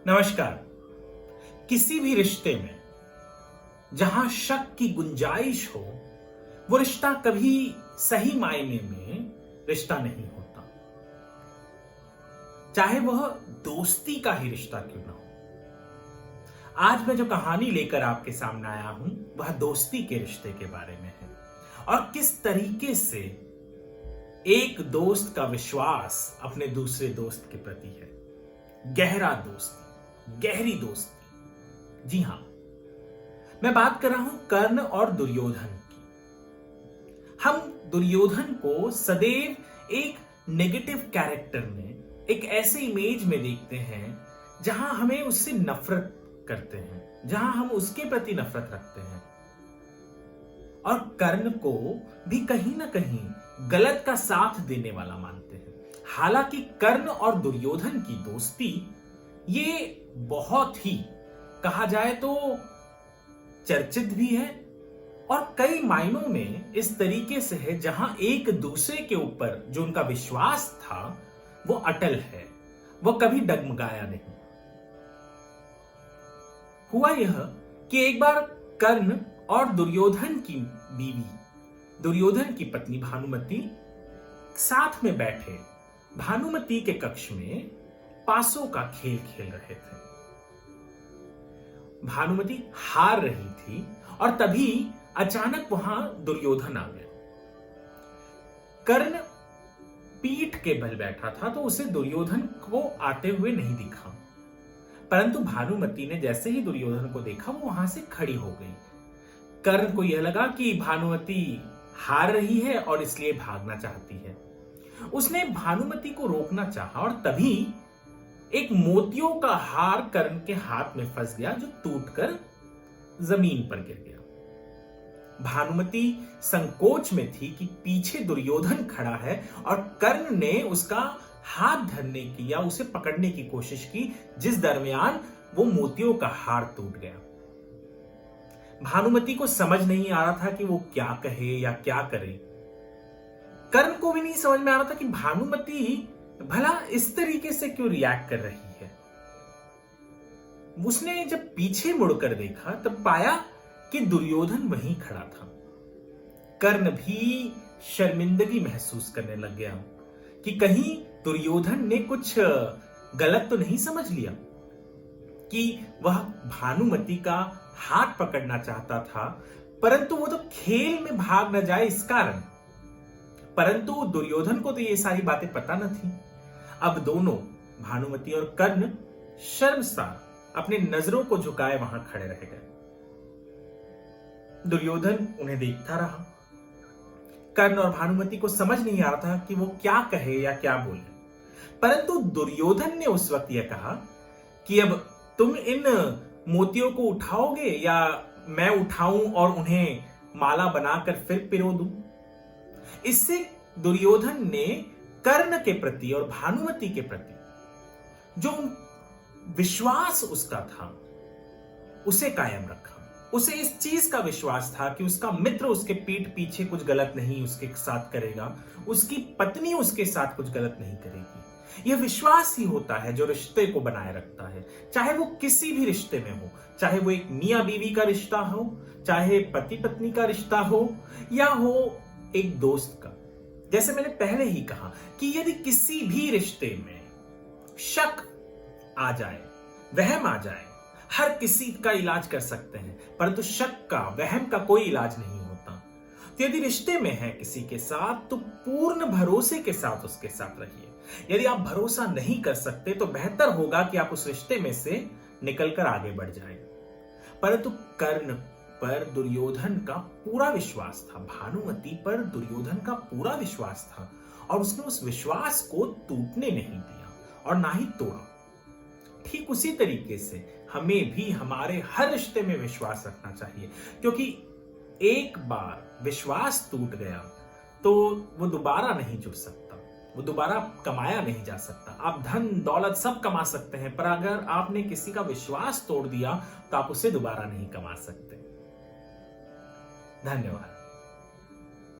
नमस्कार। किसी भी रिश्ते में जहां शक की गुंजाइश हो, वो रिश्ता कभी सही मायने में रिश्ता नहीं होता, चाहे वह दोस्ती का ही रिश्ता क्यों ना हो। आज मैं जो कहानी लेकर आपके सामने आया हूं, वह दोस्ती के रिश्ते के बारे में है और किस तरीके से एक दोस्त का विश्वास अपने दूसरे दोस्त के प्रति है। गहरा दोस्ती, गहरी दोस्ती। जी हां, मैं बात कर रहा हूं कर्ण और दुर्योधन की। हम दुर्योधन को सदैव एक नेगेटिव कैरेक्टर में, एक ऐसे इमेज में देखते हैं जहां हमें उससे नफरत करते हैं, जहां हम उसके प्रति नफरत रखते हैं और कर्ण को भी कहीं ना कहीं गलत का साथ देने वाला मानते हैं। हालांकि कर्ण और दुर्योधन की दोस्ती ये बहुत ही, कहा जाए तो, चर्चित भी है और कई मायनों में इस तरीके से है जहां एक दूसरे के ऊपर जो उनका विश्वास था वो अटल है, वो कभी डगमगाया नहीं। हुआ यह कि एक बार कर्ण और दुर्योधन की बीवी, दुर्योधन की पत्नी भानुमति साथ में बैठे भानुमति के कक्ष में पासों का खेल खेल रहे थे। भानुमति हार रही थी और तभी अचानक वहां दुर्योधन आ गया। कर्ण पीठ के बल बैठा था तो उसे दुर्योधन को आते हुए नहीं दिखा, परंतु भानुमति ने जैसे ही दुर्योधन को देखा वो वहां से खड़ी हो गई। कर्ण को यह लगा कि भानुमति हार रही है और इसलिए भागना चाहती है। उसने भानुमति को रोकना चाहा और तभी एक मोतियों का हार कर्ण के हाथ में फंस गया जो टूटकर जमीन पर गिर गया। भानुमति संकोच में थी कि पीछे दुर्योधन खड़ा है और कर्ण ने उसका हाथ धरने की या उसे पकड़ने की कोशिश की, जिस दरमियान वो मोतियों का हार टूट गया। भानुमति को समझ नहीं आ रहा था कि वो क्या कहे या क्या करे। कर्ण को भी नहीं समझ में आ रहा था कि भानुमति भला इस तरीके से क्यों रिएक्ट कर रही है। उसने जब पीछे मुड़कर देखा तब पाया कि दुर्योधन वहीं खड़ा था। कर्ण भी शर्मिंदगी महसूस करने लग गया कि कहीं दुर्योधन ने कुछ गलत तो नहीं समझ लिया कि वह भानुमति का हाथ पकड़ना चाहता था, परंतु वो तो खेल में भाग न जाए इस कारण। परंतु दुर्योधन को तो ये सारी बातें पता न थी। अब दोनों, भानुमति और कर्ण, शर्मसार अपने नजरों को झुकाए वहां खड़े रह गए। दुर्योधन उन्हें देखता रहा। कर्ण और भानुमति को समझ नहीं आ रहा था कि वो क्या कहे या क्या बोले, परंतु दुर्योधन ने उस वक्त यह कहा कि अब तुम इन मोतियों को उठाओगे या मैं उठाऊं और उन्हें माला बनाकर फिर पिरो दूं। इससे दुर्योधन ने कर्ण के प्रति और भानुमति के प्रति जो विश्वास उसका था उसे कायम रखा। उसे इस चीज का विश्वास था कि उसका मित्र उसके पीठ पीछे कुछ गलत नहीं उसके साथ करेगा, उसकी पत्नी उसके साथ कुछ गलत नहीं करेगी। यह विश्वास ही होता है जो रिश्ते को बनाए रखता है, चाहे वो किसी भी रिश्ते में हो, चाहे वो एक मियां बीवी का रिश्ता हो, चाहे पति पत्नी का रिश्ता हो या हो एक दोस्त का। जैसे मैंने पहले ही कहा कि यदि किसी भी रिश्ते में शक आ जाए, वहम आ जाए, हर किसी का इलाज कर सकते हैं, परंतु शक का, वहम का कोई इलाज नहीं होता। तो यदि रिश्ते में है किसी के साथ तो पूर्ण भरोसे के साथ उसके साथ रहिए। यदि आप भरोसा नहीं कर सकते तो बेहतर होगा कि आप उस रिश्ते में से निकलकर आगे बढ़ जाएं। परंतु कर्ण पर दुर्योधन का पूरा विश्वास था, भानुमति पर दुर्योधन का पूरा विश्वास था और उसने उस विश्वास को टूटने नहीं दिया और ना ही तोड़ा। ठीक उसी तरीके से हमें भी हमारे हर रिश्ते में विश्वास रखना चाहिए, क्योंकि एक बार विश्वास टूट गया तो वो दोबारा नहीं जुड़ सकता, वो दोबारा कमाया नहीं जा सकता। आप धन दौलत सब कमा सकते हैं, पर अगर आपने किसी का विश्वास तोड़ दिया तो आप उसे दोबारा नहीं कमा सकते। धन्यवाद।